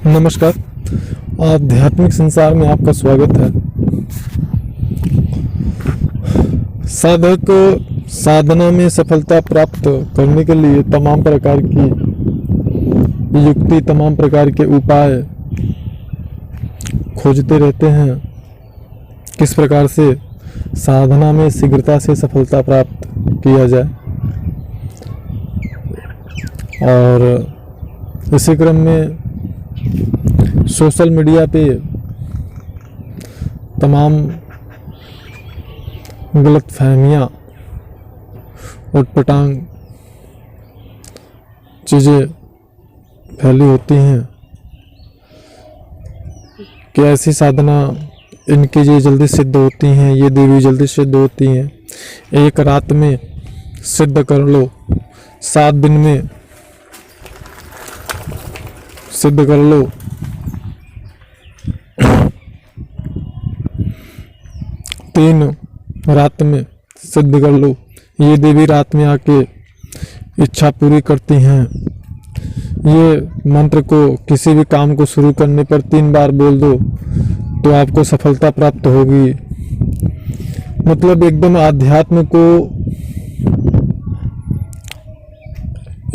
नमस्कार। आध्यात्मिक संसार में आपका स्वागत है। साधक साधना में सफलता प्राप्त करने के लिए तमाम प्रकार की युक्ति, तमाम प्रकार के उपाय खोजते रहते हैं। किस प्रकार से साधना में शीघ्रता से सफलता प्राप्त किया जाए, और इसी क्रम में सोशल मीडिया पे तमाम गलतफहमियाँ, उटपटांग चीज़ें फैली होती हैं कि ऐसी साधना इनकी ये जल्दी सिद्ध होती हैं, ये देवी जल्दी सिद्ध होती हैं, एक रात में सिद्ध कर लो, 7 दिन में सिद्ध कर लो। तीन रात में सिद्ध कर लो। ये देवी रात में आके इच्छा पूरी करती हैं। ये मंत्र को किसी भी काम को शुरू करने पर 3 बार बोल दो तो आपको सफलता प्राप्त होगी। मतलब एकदम आध्यात्म को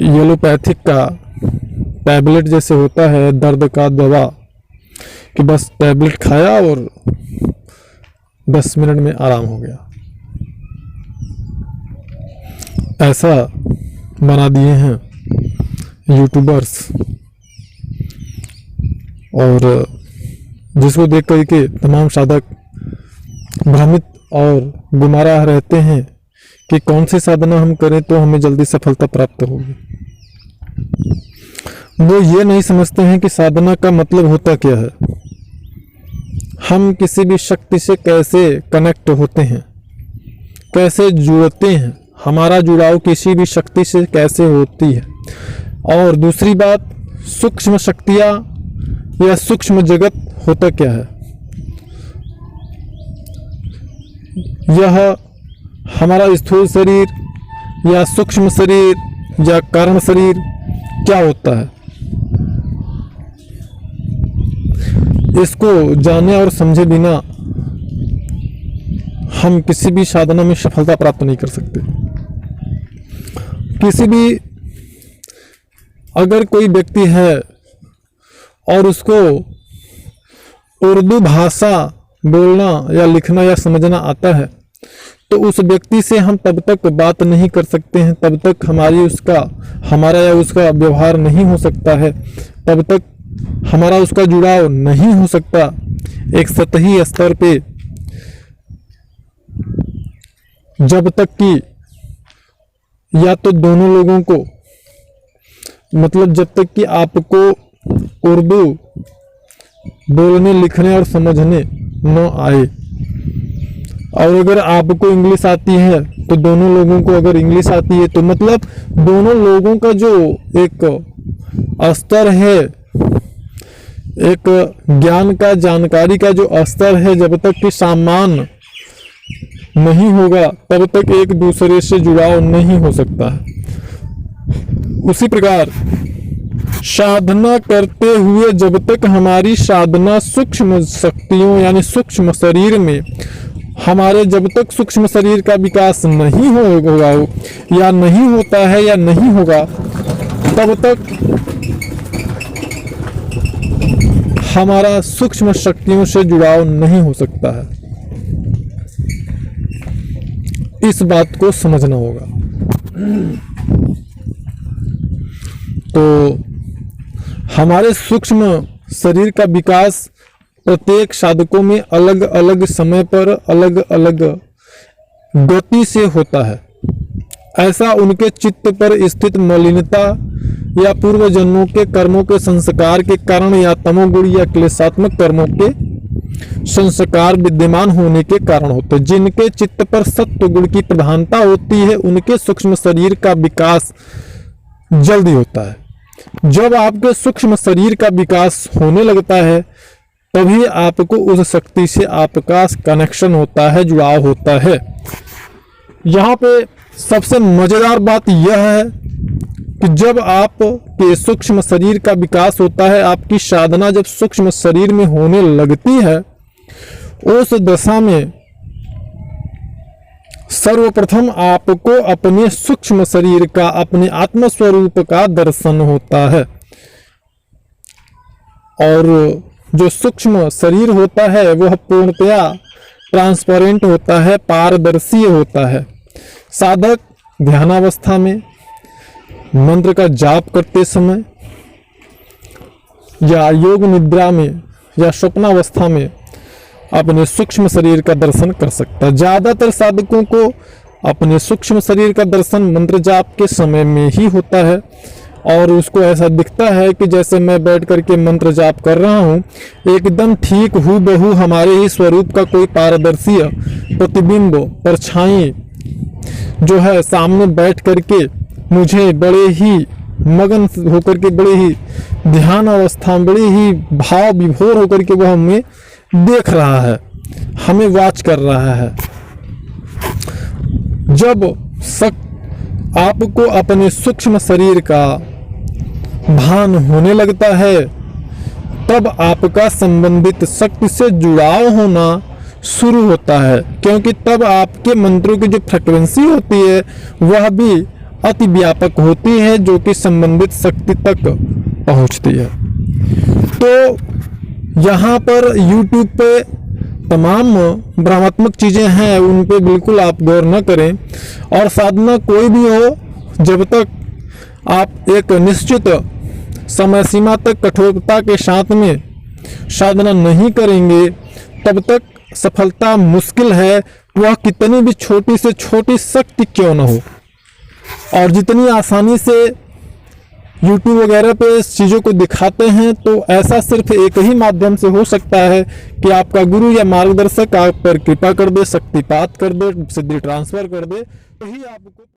एलोपैथिक का टैबलेट जैसे होता है, दर्द का दवा, कि बस टैबलेट खाया और 10 मिनट में आराम हो गया, ऐसा बना दिए हैं यूट्यूबर्स। और जिसको देख करके तमाम साधक भ्रमित और गुमराह रहते हैं कि कौन सी साधना हम करें तो हमें जल्दी सफलता प्राप्त होगी। वो ये नहीं समझते हैं कि साधना का मतलब होता क्या है, हम किसी भी शक्ति से कैसे कनेक्ट होते हैं, कैसे जुड़ते हैं, हमारा जुड़ाव किसी भी शक्ति से कैसे होती है। और दूसरी बात, सूक्ष्म शक्तियाँ या सूक्ष्म जगत होता क्या है, यह हमारा स्थूल शरीर या सूक्ष्म शरीर या कारण शरीर क्या होता है, इसको जाने और समझे बिना हम किसी भी साधना में सफलता प्राप्त नहीं कर सकते। किसी भी अगर कोई व्यक्ति है और उसको उर्दू भाषा बोलना या लिखना या समझना आता है, तो उस व्यक्ति से हम तब तक बात नहीं कर सकते हैं, तब तक हमारा या उसका व्यवहार नहीं हो सकता है, तब तक हमारा उसका जुड़ाव नहीं हो सकता। एक सतही स्तर पे जब तक कि या तो दोनों लोगों को, मतलब जब तक कि आपको उर्दू बोलने, लिखने और समझने न आए, और अगर आपको इंग्लिश आती है तो दोनों लोगों को अगर इंग्लिश आती है, तो मतलब दोनों लोगों का जो एक स्तर है, एक ज्ञान का, जानकारी का जो स्तर है, जब तक कि समान नहीं होगा तब तक एक दूसरे से जुड़ाव नहीं हो सकता है। उसी प्रकार साधना करते हुए जब तक हमारी साधना सूक्ष्म शक्तियों यानी सूक्ष्म शरीर में, हमारे जब तक सूक्ष्म शरीर का विकास नहीं होगा या नहीं होता है या नहीं होगा, तब तक हमारा सूक्ष्म शक्तियों से जुड़ाव नहीं हो सकता है। इस बात को समझना होगा। तो हमारे सूक्ष्म शरीर का विकास प्रत्येक साधकों में अलग अलग समय पर अलग अलग गति से होता है। ऐसा उनके चित्त पर स्थित मलिनता या पूर्व जन्मों के कर्मों के संस्कार के कारण या तमोगुण या क्लेशात्मक कर्मों के संस्कार विद्यमान होने के कारण होते हैं। जिनके चित्त पर सत्व गुण की प्रधानता होती है, उनके सूक्ष्म शरीर का विकास जल्दी होता है। जब आपके सूक्ष्म शरीर का विकास होने लगता है, तभी आपको उस शक्ति से आपका कनेक्शन होता है, जुड़ाव होता है। यहाँ पे सबसे मजेदार बात यह है कि जब आप के सूक्ष्म शरीर का विकास होता है, आपकी साधना जब सूक्ष्म शरीर में होने लगती है, उस दशा में सर्वप्रथम आपको अपने सूक्ष्म शरीर का, अपने आत्म स्वरूप का दर्शन होता है। और जो सूक्ष्म शरीर होता है वह पूर्णतया ट्रांसपेरेंट होता है, पारदर्शी होता है। साधक ध्यानावस्था में मंत्र का जाप करते समय या योग निद्रा में या स्वप्नावस्था में अपने सूक्ष्म शरीर का दर्शन कर सकता है। ज़्यादातर साधकों को अपने सूक्ष्म शरीर का दर्शन मंत्र जाप के समय में ही होता है और उसको ऐसा दिखता है कि जैसे मैं बैठ करके मंत्र जाप कर रहा हूँ, एकदम ठीक हूबहू हमारे ही स्वरूप का कोई पारदर्शी प्रतिबिंब, परछाई जो है सामने बैठ करके मुझे बड़े ही मगन होकर के, बड़े ही ध्यान अवस्था में, बड़े ही भाव विभोर होकर के वह हमें देख रहा है, हमें वाच कर रहा है। जब आपको अपने सूक्ष्म शरीर का भान होने लगता है, तब आपका संबंधित शक्ति से जुड़ाव होना शुरू होता है, क्योंकि तब आपके मंत्रों की जो फ्रिक्वेंसी होती है वह भी अति व्यापक होती है, जो कि संबंधित शक्ति तक पहुंचती है। तो यहाँ पर YouTube पे तमाम भ्रमात्मक चीज़ें हैं, उन पे बिल्कुल आप गौर न करें। और साधना कोई भी हो, जब तक आप एक निश्चित समय सीमा तक कठोरता के साथ में साधना नहीं करेंगे, तब तक सफलता मुश्किल है, वह कितनी भी छोटी से छोटी शक्ति क्यों न हो। और जितनी आसानी से YouTube वगैरह पे इस चीज़ों को दिखाते हैं, तो ऐसा सिर्फ एक ही माध्यम से हो सकता है कि आपका गुरु या मार्गदर्शक आप पर कृपा कर दे, शक्तिपात कर दे, सिद्धि ट्रांसफर कर दे, तो ही आपको